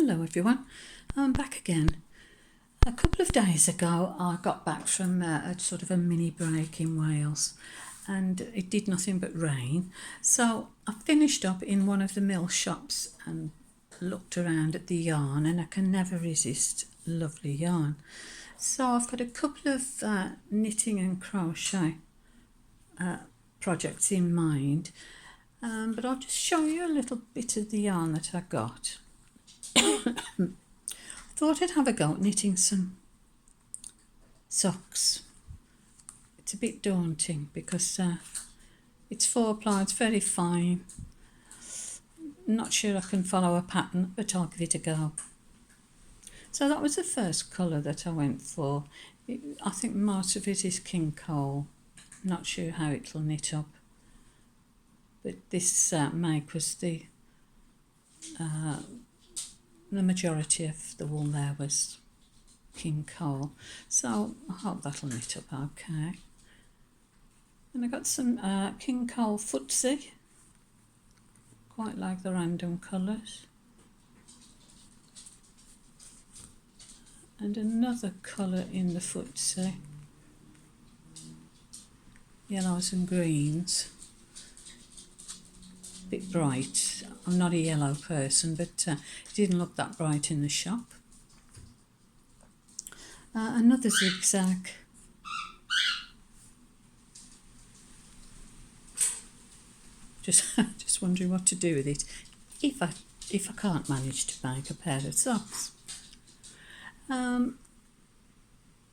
Hello everyone, I'm back again. A couple of days ago I got back from a sort of a mini break in Wales and it did nothing but rain. So I finished up in one of the mill shops and looked around at the yarn, and I can never resist lovely yarn. So I've got a couple of knitting and crochet projects in mind, but I'll just show you a little bit of the yarn that I got. Thought I'd have a go at knitting some socks. It's a bit daunting because it's 4-ply, it's very fine. Not sure I can follow a pattern, but I'll give it a go. So that was the first colour that I went for. I think most of it is king coal. Not sure how it'll knit up, but this make was the majority of the wool there was king coal, so I hope that'll knit up okay. And I got some king coal footsie, quite like the random colours, and another colour in the footsie, yellows and greens, a bit bright. I'm not a yellow person, but it didn't look that bright in the shop. Another zigzag. Just wondering what to do with it if I can't manage to make a pair of socks.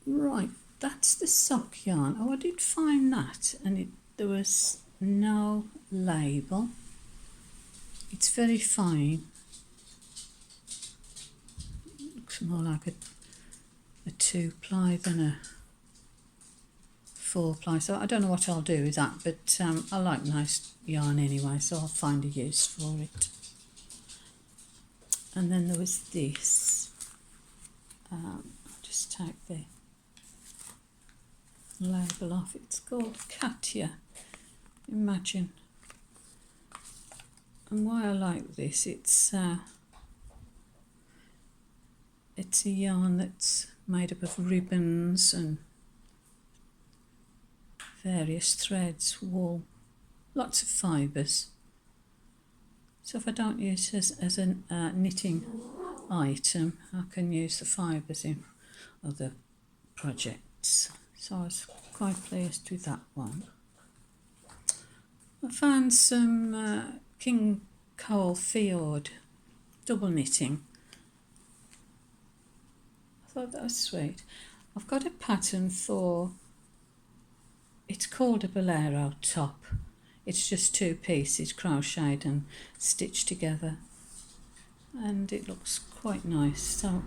Right, that's the sock yarn. Oh, I did find that, and there was no label. It's very fine. Looks more like a 2-ply than a 4-ply. So I don't know what I'll do with that, but I like nice yarn anyway, so I'll find a use for it. And then there was this. I'll just take the label off. It's called Tiara. Imagine. And why I like this, it's a yarn that's made up of ribbons and various threads, wool, lots of fibres. So if I don't use it as a knitting item, I can use the fibres in other projects. So I was quite pleased with that one. I found some king coal fjord double knitting. I thought that was sweet. I've got a pattern for, it's called a bolero top. It's just 2 pieces crocheted and stitched together, and it looks quite nice, so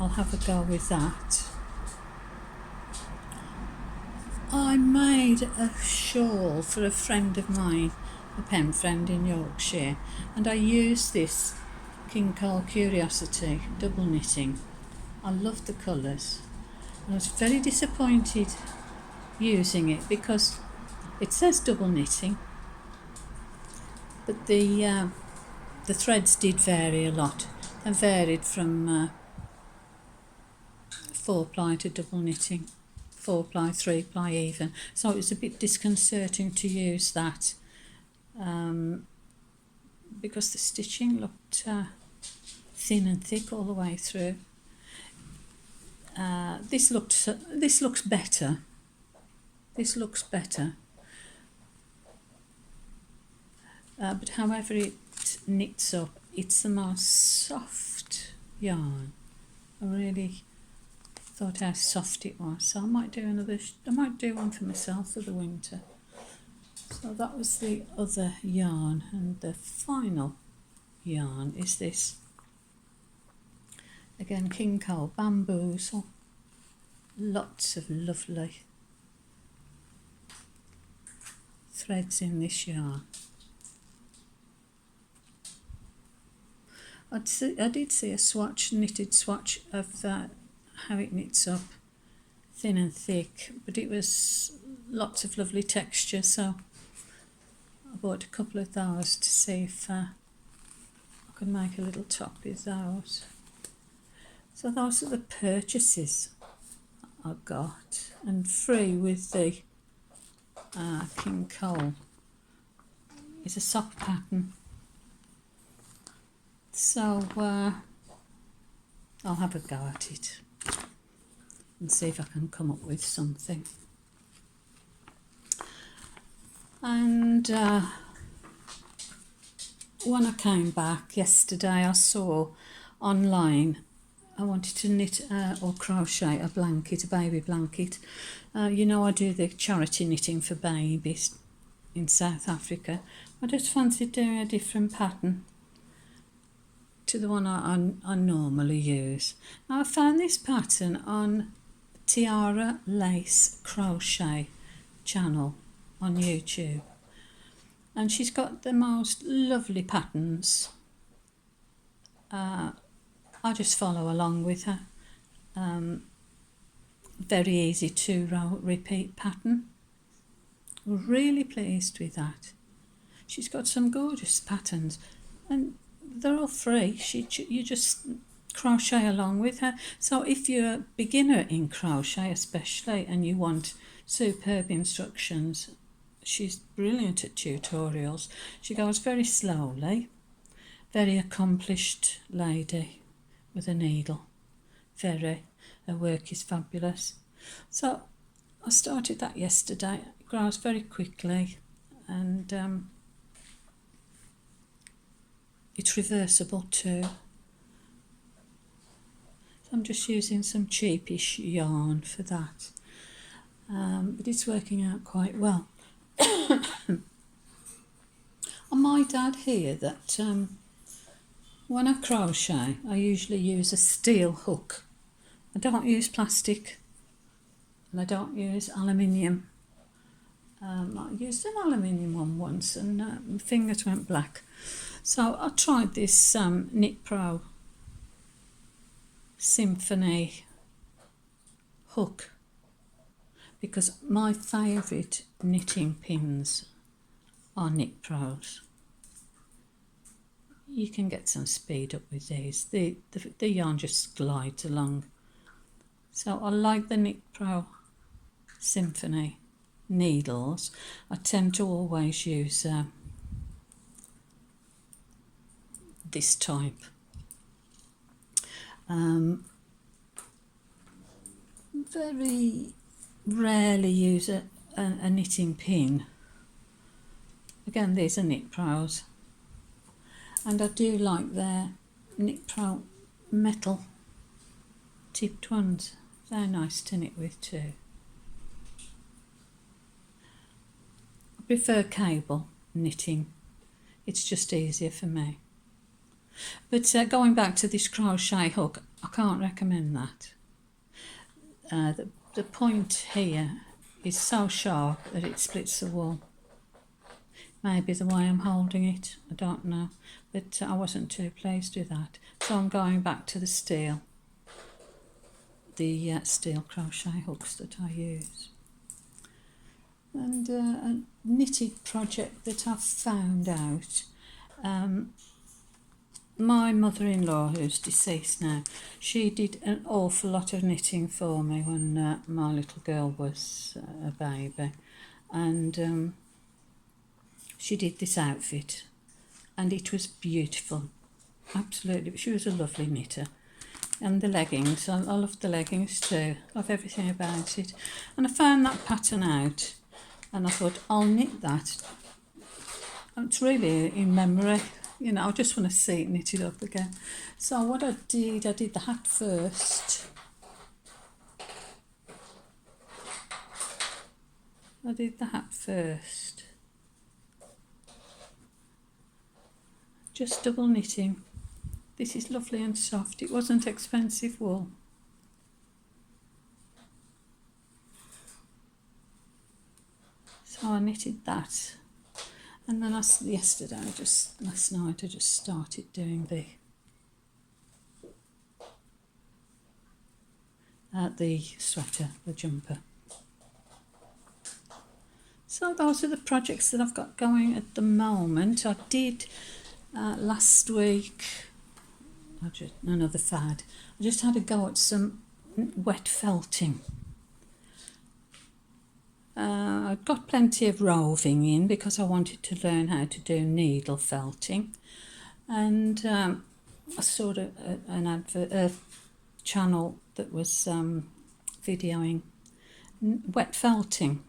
I'll have a go with that. I made a shawl for a friend of mine, a pen friend in Yorkshire, and I used this king coal curiosity double knitting. I loved the colours. I was very disappointed using it because it says double knitting, but the threads did vary a lot, and varied from 4-ply to double knitting, 4-ply, 3-ply even. So it was a bit disconcerting to use that because the stitching looked thin and thick all the way through. This looks better. This looks better. But however it knits up, it's the most soft yarn. I really thought how soft it was. So I might do one for myself for the winter. So that was the other yarn, and the final yarn is this. Again, king coal bamboozle. Lots of lovely threads in this yarn. I did see a knitted swatch of how it knits up, thin and thick, but it was lots of lovely texture, so I bought a couple of those to see if I I can make a little top with those. So those are the purchases I got, and free with the King Cole is a sock pattern. So I'll have a go at it and see if I can come up with something. And when I came back yesterday, I saw online I wanted to knit or crochet a blanket, a baby blanket. You know, I do the charity knitting for babies in South Africa. I just fancied doing a different pattern to the one I normally use. Now, I found this pattern on Tiara Lace Crochet channel on YouTube, and she's got the most lovely patterns. I just follow along with her. Very easy 2-row repeat pattern. Really pleased with that. She's got some gorgeous patterns, and they're all free. You just crochet along with her. So if you're a beginner in crochet especially and you want superb instructions, she's brilliant at tutorials. She goes very slowly. Very accomplished lady with a needle. Her work is fabulous. So I started that yesterday. It grows very quickly, and it's reversible too. So I'm just using some cheapish yarn for that, but it's working out quite well. I might add here that when I crochet, I usually use a steel hook. I don't use plastic, and I don't use aluminium. I used an aluminium one once, and my fingers went black. So I tried this Knit Pro Symphony hook, because my favourite knitting pins are Knit Pros. You can get some speed up with these. The yarn just glides along. So I like the Knit Pro Symphony needles. I tend to always use this type. Very rarely use a knitting pin. Again, these are Knit Pros. And I do like their Knit Pro metal tipped ones. They're nice to knit with too. I prefer cable knitting. It's just easier for me. But going back to this crochet hook, I can't recommend that. The point here is so sharp that it splits the wool. Maybe the way I'm holding it, I don't know, but I wasn't too pleased with that. So I'm going back to the steel crochet hooks that I use. And a knitted project that I've found out, my mother-in-law, who's deceased now, she did an awful lot of knitting for me when my little girl was a baby, and she did this outfit, and it was beautiful, absolutely. She was a lovely knitter. And the leggings, I love the leggings too, love everything about it. And I found that pattern out, and I thought, I'll knit that. It's really in memory, you know, I just want to see it knitted up again. So what I did the hat first. I did the hat first. Just double knitting. This is lovely and soft. It wasn't expensive wool. So I knitted that. And then last night I just started doing the sweater, the jumper. So those are the projects that I've got going at the moment. I did Last week, another fad, I just had a go at some wet felting. I've got plenty of roving in because I wanted to learn how to do needle felting, and I saw an advert, a channel that was videoing wet felting.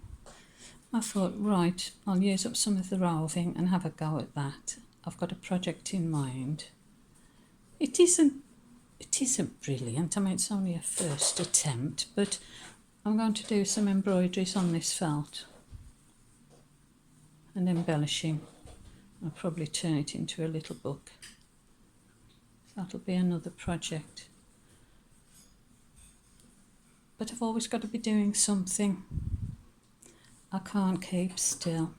I thought, right, I'll use up some of the roving and have a go at that. I've got a project in mind. It isn't brilliant. I mean, it's only a first attempt, but I'm going to do some embroideries on this felt and embellishing. I'll probably turn it into a little book. So that'll be another project. But I've always got to be doing something. I can't keep still.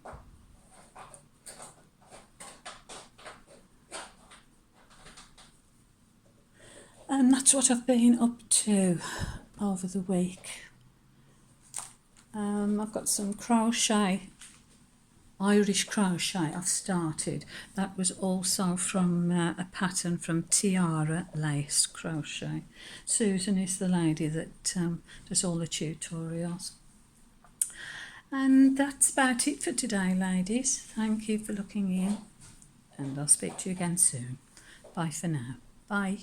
And that's what I've been up to over the week. I've got some crochet, Irish crochet I've started. That was also from a pattern from Tiara lace crochet. Susan is the lady that does all the tutorials. And that's about it for today, ladies. Thank you for looking in, and I'll speak to you again soon. Bye for now. Bye.